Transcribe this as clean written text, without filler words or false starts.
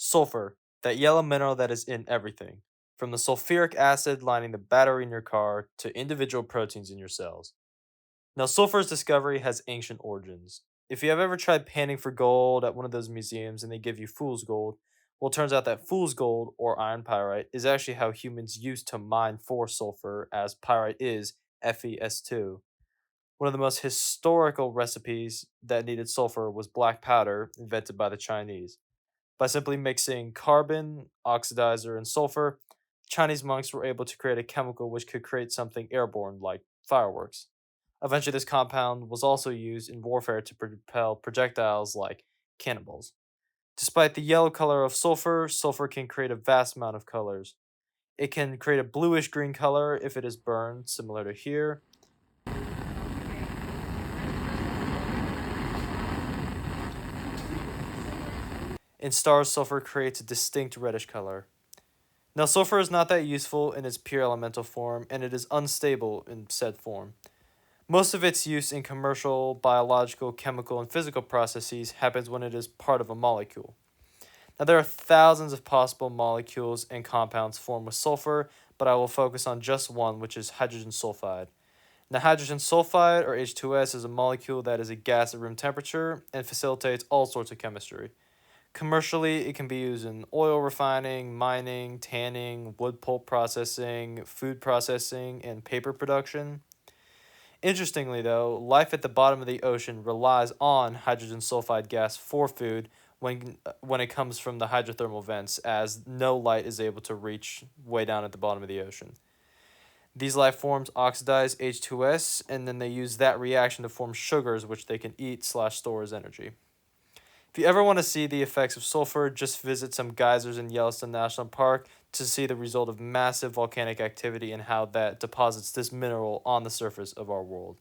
Sulfur, that yellow mineral that is in everything, from the sulfuric acid lining the battery in your car to individual proteins in your cells. Now, sulfur's discovery has ancient origins. If you have ever tried panning for gold at one of those museums and they give you fool's gold, well, it turns out that fool's gold, or iron pyrite, is actually how humans used to mine for sulfur, as pyrite is FeS2. One of the most historical recipes that needed sulfur was black powder, invented by the Chinese. By simply mixing carbon, oxidizer, and sulfur, Chinese monks were able to create a chemical which could create something airborne like fireworks. Eventually, this compound was also used in warfare to propel projectiles like cannonballs. Despite the yellow color of sulfur, sulfur can create a vast amount of colors. It can create a bluish green color if it is burned, similar to here. In stars, sulfur creates a distinct reddish color. Now, sulfur is not that useful in its pure elemental form, and it is unstable in said form. Most of its use in commercial, biological, chemical, and physical processes happens when it is part of a molecule. Now, there are thousands of possible molecules and compounds formed with sulfur, but I will focus on just one, which is hydrogen sulfide. Now, hydrogen sulfide, or H2S, is a molecule that is a gas at room temperature and facilitates all sorts of chemistry. Commercially, it can be used in oil refining, mining, tanning, wood pulp processing, food processing, and paper production. Interestingly, though, life at the bottom of the ocean relies on hydrogen sulfide gas for food when it comes from the hydrothermal vents, as no light is able to reach way down at the bottom of the ocean. These life forms oxidize H2S, and then they use that reaction to form sugars, which they can eat/store as energy. If you ever want to see the effects of sulfur, just visit some geysers in Yellowstone National Park to see the result of massive volcanic activity and how that deposits this mineral on the surface of our world.